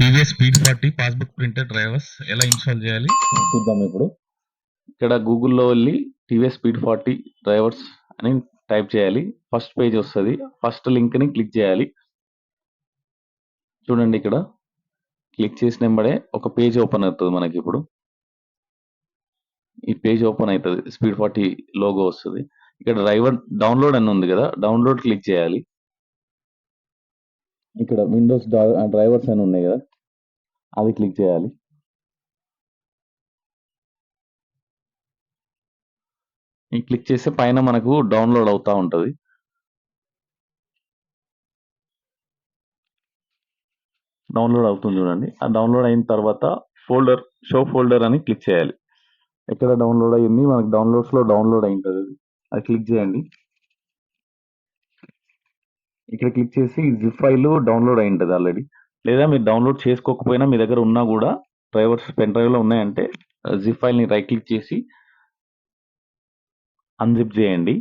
TVS speed 40 passbook printer drivers ఎలా install చేయాలి చూద్దాం ఇప్పుడు. ఇక్కడ గూగుల్లో వెళ్ళి టీవీఎస్ స్పీడ్ 40 డ్రైవర్స్ అని టైప్ చేయాలి. ఫస్ట్ పేజ్ వస్తుంది. ఫస్ట్ లింక్ని క్లిక్ చేయాలి. చూడండి, ఇక్కడ క్లిక్ చేసిన వెంబడే ఒక పేజ్ ఓపెన్ అవుతుంది. మనకి ఇప్పుడు ఈ పేజ్ ఓపెన్ అవుతుంది. స్పీడ్ 40 లోగో వస్తుంది. ఇక్కడ డ్రైవర్ డౌన్లోడ్ అని ఉంది కదా, డౌన్లోడ్ క్లిక్ చేయాలి. ఇక్కడ విండోస్ డ్రైవర్స్ అని ఉన్నాయి కదా, అది క్లిక్ చేయాలి. ఈ క్లిక్ చేస్తే పైన మనకు డౌన్లోడ్ అవుతా ఉంటుంది. డౌన్లోడ్ అవుతుంది చూడండి. ఆ డౌన్లోడ్ అయిన తర్వాత ఫోల్డర్ షో ఫోల్డర్ అని క్లిక్ చేయాలి. ఎక్కడ డౌన్లోడ్ అయ్యింది, మనకి డౌన్లోడ్స్లో డౌన్లోడ్ అయి ఉంటుంది. అది క్లిక్ చేయండి. ఇక్కడ క్లిక్ చేసి జిప్ ఫైల్ డౌన్లోడ్ అయి ఉంటుంది ఆల్రెడీ. లేదా మీరు డౌన్లోడ్ చేసుకోకపోయినా మీ దగ్గర ఉన్నా కూడా డ్రైవర్స్ పెన్ డ్రైవ్లో ఉన్నాయంటే జిప్ ఫైల్ని రైట్ క్లిక్ చేసి అన్జిప్ చేయండి.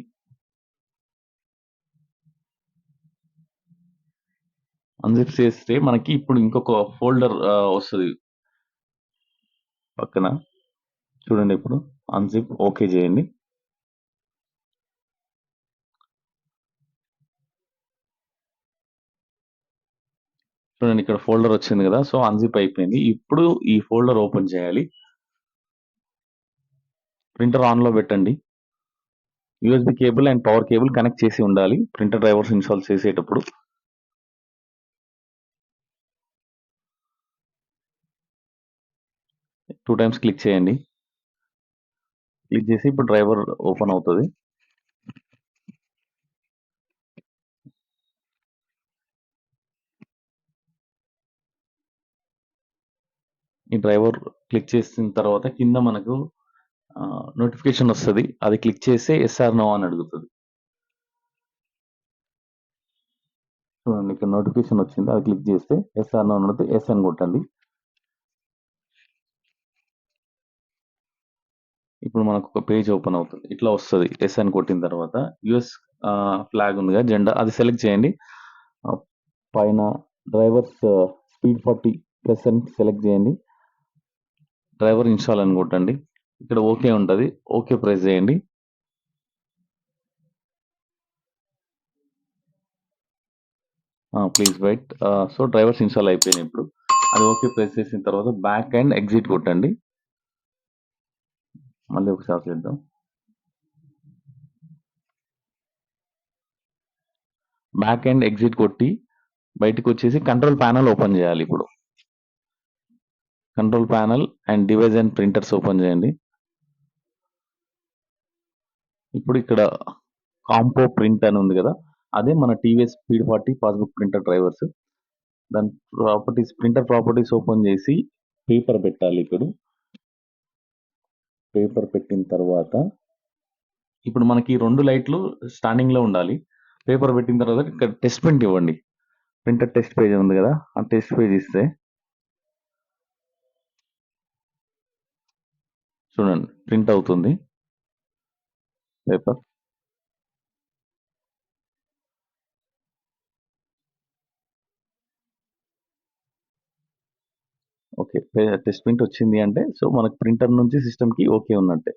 అన్జిప్ చేస్తే మనకి ఇప్పుడు ఇంకొక ఫోల్డర్ వస్తుంది పక్కన. చూడండి, ఇప్పుడు అన్జిప్ ఓకే చేయండి. చూడండి, ఇక్కడ ఫోల్డర్ వచ్చింది కదా, సో అన్జిప్ అయిపోయింది. ఇప్పుడు ఈ ఫోల్డర్ ఓపెన్ చేయాలి. ప్రింటర్ ఆన్లో పెట్టండి. USB cable and power cable connect చేసి ఉండాలి ప్రింటర్ డ్రైవర్స్ ఇన్స్టాల్ చేసేటప్పుడు. టూ టైమ్స్ క్లిక్ చేయండి. క్లిక్ చేసి ఇప్పుడు డ్రైవర్ ఓపెన్ అవుతుంది. ఈ డ్రైవర్ క్లిక్ చేసిన తర్వాత కింద మనకు నోటిఫికేషన్ వస్తుంది. అది క్లిక్ చేస్తే ఎస్ఆర్ నో అని అడుగుతుంది. చూడండి, ఇక్కడ నోటిఫికేషన్ వచ్చింది. అది క్లిక్ చేస్తే ఎస్ఆర్ నో అని అడిగితే ఎస్ అని కొట్టండి. ఇప్పుడు మనకు ఒక పేజ్ ఓపెన్ అవుతుంది. ఇట్లా వస్తుంది. ఎస్ అని కొట్టిన తర్వాత యుఎస్ ఫ్లాగ్ ఉంది కదా, జెండా, అది సెలెక్ట్ చేయండి. పైన డ్రైవర్స్ స్పీడ్ 40 ప్లస్ అని సెలెక్ట్ చేయండి. డ్రైవర్ ఇన్స్టాల్ అని కొట్టండి. ఇక్కడ ఓకే ఉంటుంది. ఓకే ప్రెస్ చేయండి. Please wait. So drivers install అయిపోయినాయి. ఇప్పుడు అది ఓకే ప్రెస్ చేసిన తర్వాత బ్యాక్ అండ్ ఎగ్జిట్ కొట్టండి. మళ్ళీ ఒకసారి చేద్దాం. బ్యాక్ అండ్ ఎగ్జిట్ కొట్టి బయటకు వచ్చేసి కంట్రోల్ ప్యానల్ ఓపెన్ చేయాలి. ఇప్పుడు control panel and device and printers open చేయండి. ఇప్పుడు ఇక్కడ కాంపో ప్రింట్ అని ఉంది కదా, అదే మన TVS speed 40 passbook printer drivers. దాని ప్రాపర్టీస్, ప్రింటర్ ప్రాపర్టీస్ ఓపెన్ చేసి పేపర్ పెట్టాలి. ఇప్పుడు పేపర్ పెట్టిన తర్వాత ఇప్పుడు మనకి 2 లైట్లు స్టాండింగ్ లో ఉండాలి. పేపర్ పెట్టిన తర్వాత ఇక్కడ టెస్ట్ ప్రింట్ ఇవ్వండి. ప్రింటర్ టెస్ట్ పేజ్ ఉంది కదా, ఆ టెస్ట్ పేజ్ ఇస్తే చూడండి ప్రింట్ అవుతుంది పేపర్. ఓకే, టెస్ట్ ప్రింట్ వచ్చింది అంటే సో మనకు ప్రింటర్ నుంచి సిస్టమ్ కి ఓకే ఉన్నట్టే.